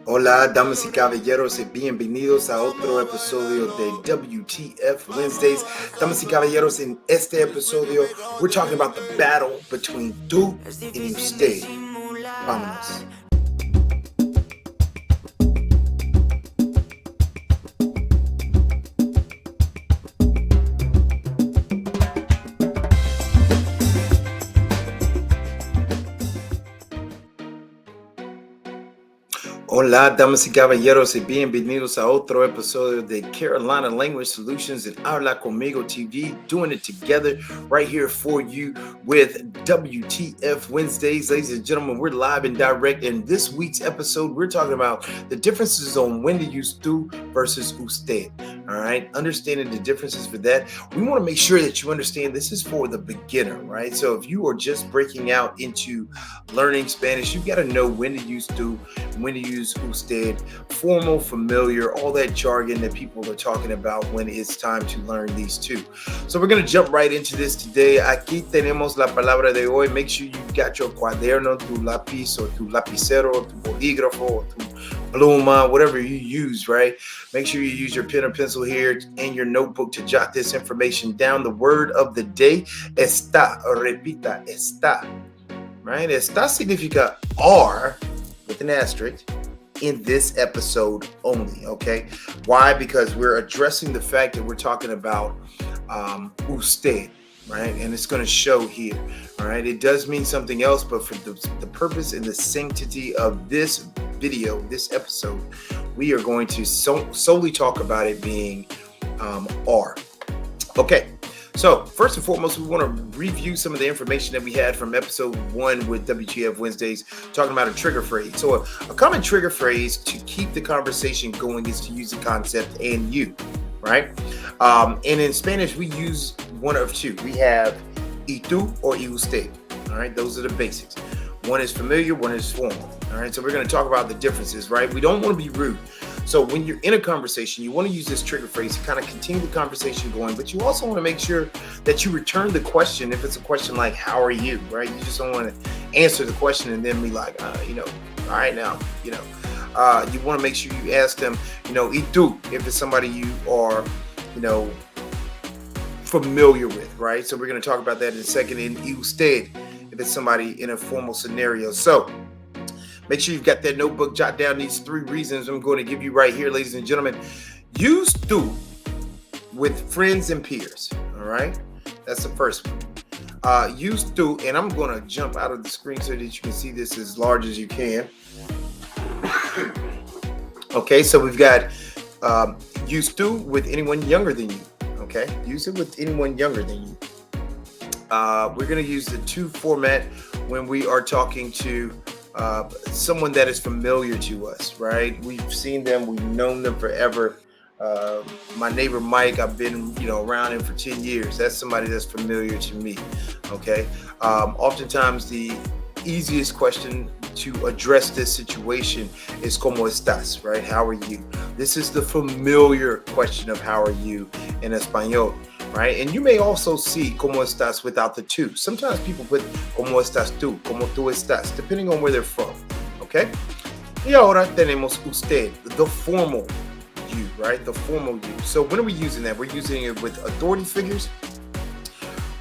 Hola, damas y caballeros, y bienvenidos a otro episodio de WTF Wednesdays. Damas y caballeros, en este episodio, we're talking about the battle between tú y usted. Vámonos. Hola, damas y caballeros, y bienvenidos a otro episodio de Carolina Language Solutions and Habla Conmigo TV, doing it together right here for you with WTF Wednesdays. Ladies and gentlemen, we're live and direct. In this week's episode, we're talking about the differences on when to use tú versus usted. All right, understanding the differences for that. We want to make sure that you understand this is for the beginner, right? So if you are just breaking out into learning Spanish, you've got to know when to use tú, when to use usted, formal, familiar, all that jargon that people are talking about when it's time to learn these two. So we're going to jump right into this today. Aquí tenemos la palabra de hoy. Make sure you got your cuaderno, tu lápiz, or tu lapicero, tu bolígrafo, or tu pluma, whatever you use, right? Make sure you use your pen or pencil here and your notebook to jot this information down. The word of the day, está. Repita, está. Right? Está significa are with an asterisk in this episode only, okay? Why? Because we're addressing the fact that we're talking about usted, right? And it's going to show here, all right? It does mean something else, but for the purpose and the sanctity of this video, this episode, we are going to solely talk about it being are. Okay. So first and foremost, we want to review some of the information that we had from episode 1 with WTF Wednesdays, talking about a trigger phrase. So a common trigger phrase to keep the conversation going is to use the concept "and you," right? And in Spanish, we use one of two. We have y tú or y usted. All right, those are the basics. One is familiar, one is formal. All right, so we're going to talk about the differences, right? We don't want to be rude. So when you're in a conversation, you want to use this trigger phrase to kind of continue the conversation going, but you also want to make sure that you return the question. If it's a question like, how are you, right? You just don't want to answer the question and then be like, all right now, you want to make sure you ask them, y tú, if it's somebody you are, familiar with, right? So we're going to talk about that in a second. And y usted, if it's somebody in a formal scenario. So make sure you've got that notebook, jot down these 3 reasons I'm going to give you right here, ladies and gentlemen. Use tú with friends and peers, all right? That's the first one. Use tú, and I'm going to jump out of the screen so that you can see this as large as you can. Okay, so we've got use tú with anyone younger than you, okay? Use it with anyone younger than you. We're going to use the tú format when we are talking to someone that is familiar to us, right? We've seen them, we've known them forever. My neighbor Mike, I've been around him for 10 years. That's somebody that's familiar to me. Okay. Oftentimes the easiest question to address this situation is ¿cómo estás? Right? How are you? This is the familiar question of how are you in Espanol. Right? And you may also see ¿cómo estás without the tú. Sometimes people put ¿cómo estás tú? ¿Cómo tú estás? Depending on where they're from. Okay? Y ahora tenemos usted, the formal you, right? The formal you. So when are we using that? We're using it with authority figures.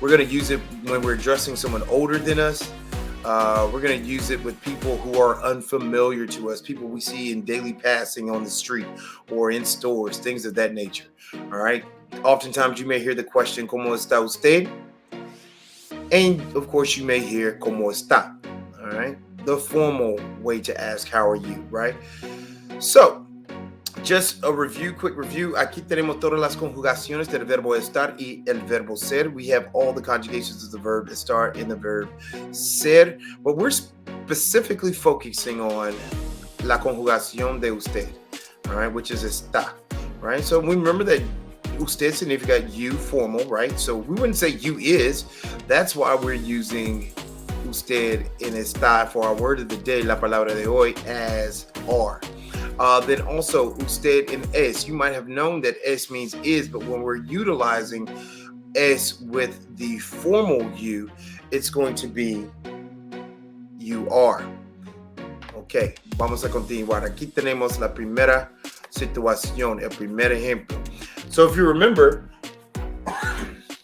We're going to use it when we're addressing someone older than us. We're going to use it with people who are unfamiliar to us, people we see in daily passing on the street or in stores, things of that nature. All right? Oftentimes you may hear the question, ¿cómo está usted? And of course you may hear, ¿cómo está? All right. The formal way to ask, how are you? Right. So just a review, quick review. Aquí tenemos todas las conjugaciones del verbo estar y el verbo ser. We have all the conjugations of the verb estar and the verb ser, but we're specifically focusing on la conjugación de usted, all right, which is está, right? So we remember that usted significa you, formal, right? So we wouldn't say you is. That's why we're using usted and está for our word of the day, la palabra de hoy, as are. Then also usted and es. You might have known that es means is, but when we're utilizing es with the formal you, it's going to be you are. Ok, vamos a continuar. Aquí tenemos la primera situación, el primer ejemplo. So if you remember,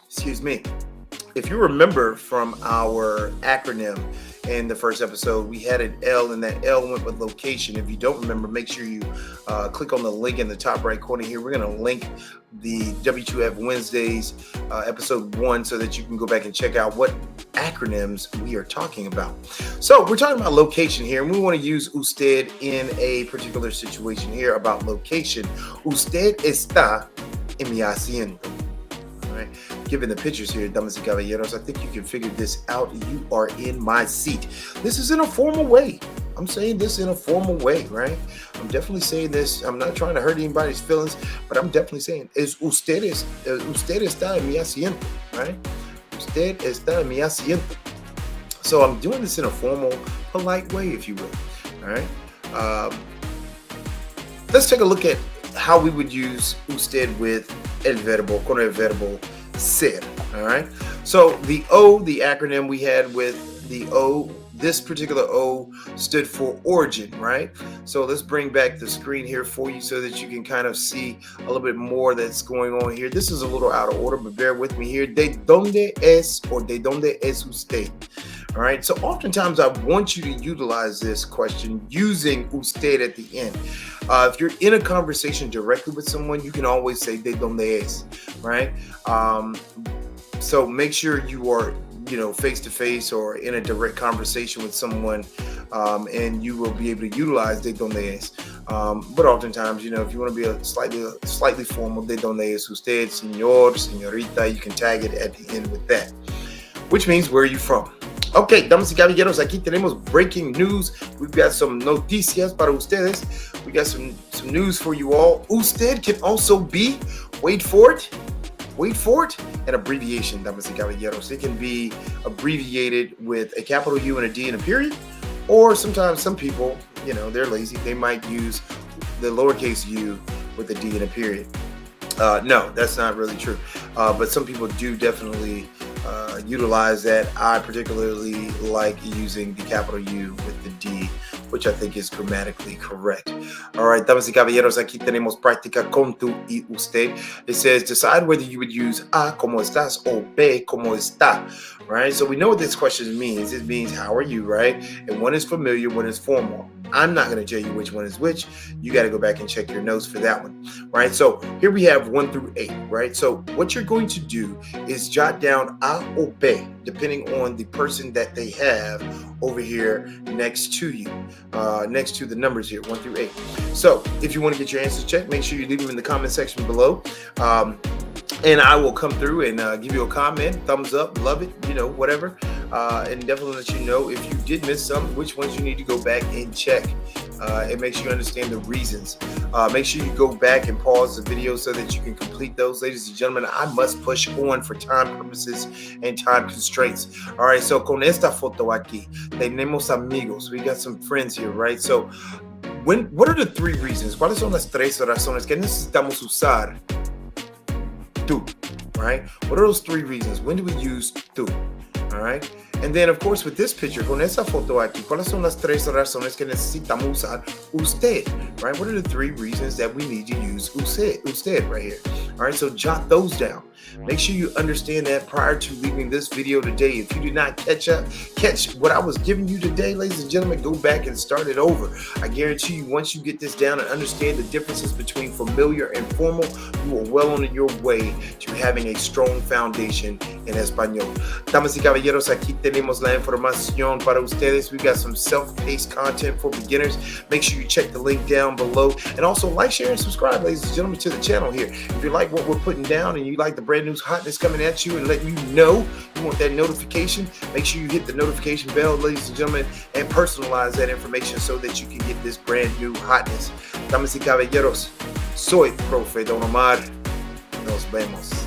excuse me, if you remember from our acronym in the first episode, we had an L, and that L went with location. If you don't remember, make sure you click on the link in the top right corner here. We're going to link the W2F Wednesdays episode 1 so that you can go back and check out what acronyms we are talking about. So we're talking about location here, and we want to use usted in a particular situation here about location. Usted está en mi asiento. Right. Given the pictures here, damas y caballeros, I think you can figure this out. You are in my seat. This is in a formal way. I'm saying this in a formal way, right? I'm definitely saying this. I'm not trying to hurt anybody's feelings, but I'm definitely saying usted está en mi asiento, right? Usted está en mi asiento. So I'm doing this in a formal, polite way, if you will. All right. Let's take a look at how we would use usted with el verbo, con el verbo ser. All right. So the O, the acronym we had with the O, this particular O stood for origin, right? So let's bring back the screen here for you so that you can kind of see a little bit more that's going on here. This is a little out of order, but bear with me here. De dónde es, or de dónde es usted? All right. So oftentimes I want you to utilize this question using usted at the end. If you're in a conversation directly with someone, you can always say de dónde es, right? So make sure you are, face to face or in a direct conversation with someone, and you will be able to utilize de dónde es. But oftentimes, if you want to be a slightly formal, de dónde es usted, señor, señorita, you can tag it at the end with that, which means where are you from? Okay, damas y caballeros, aquí tenemos breaking news. We've got some noticias para ustedes. We got some news for you all. Usted can also be, wait for it, an abbreviation, damas y caballeros. It can be abbreviated with a capital U and a D and a period, or sometimes some people, they're lazy. They might use the lowercase u with a D and a period. No, that's not really true. But some people do definitely utilize that. I particularly like using the capital U with the D, which I think is grammatically correct. All right, damas y caballeros, aquí tenemos práctica con tú y usted. It says, decide whether you would use A, como estás, or B, como está. Right? So we know what this question means. It means, how are you, right? And one is familiar, one is formal. I'm not going to tell you which one is which. You got to go back and check your notes for that one, right? So here we have 1 through 8, right? So what you're going to do is jot down A or B, depending on the person that they have over here next to you, next to the numbers here, 1 through 8. So if you want to get your answers checked, make sure you leave them in the comment section below. And I will come through and give you a comment, thumbs up, love it, whatever. And definitely let you know if you did miss some, which ones you need to go back and check. And make sure you understand the reasons. Make sure you go back and pause the video so that you can complete those. Ladies and gentlemen, I must push on for time purposes and time constraints. All right, so con esta foto aquí, tenemos amigos. We got some friends here, right? So what are the 3 reasons? ¿Cuáles son las 3 razones que necesitamos usar tú, right? What are those 3 reasons? When do we use tú? All right. And then, of course, with this picture, con esa foto aquí, ¿cuáles son las 3 razones que necesitamos usar usted? Right? What are the 3 reasons that we need to use usted right here? All right. So jot those down. Make sure you understand that prior to leaving this video today. If you did not catch what I was giving you today, ladies and gentlemen, go back and start it over. I guarantee you, once you get this down and understand the differences between familiar and formal, you are well on your way to having a strong foundation in español. Damas y caballeros, aquí tenemos la información para ustedes. We got some self-paced content for beginners. Make sure you check the link down below. And also like, share, and subscribe, ladies and gentlemen, to the channel here. If you like what we're putting down and you like the brand new hotness coming at you and letting you know you want that notification, make sure you hit the notification bell, ladies and gentlemen, and personalize that information so that you can get this brand new hotness. Damas y caballeros, soy Profe Don Omar. Nos vemos.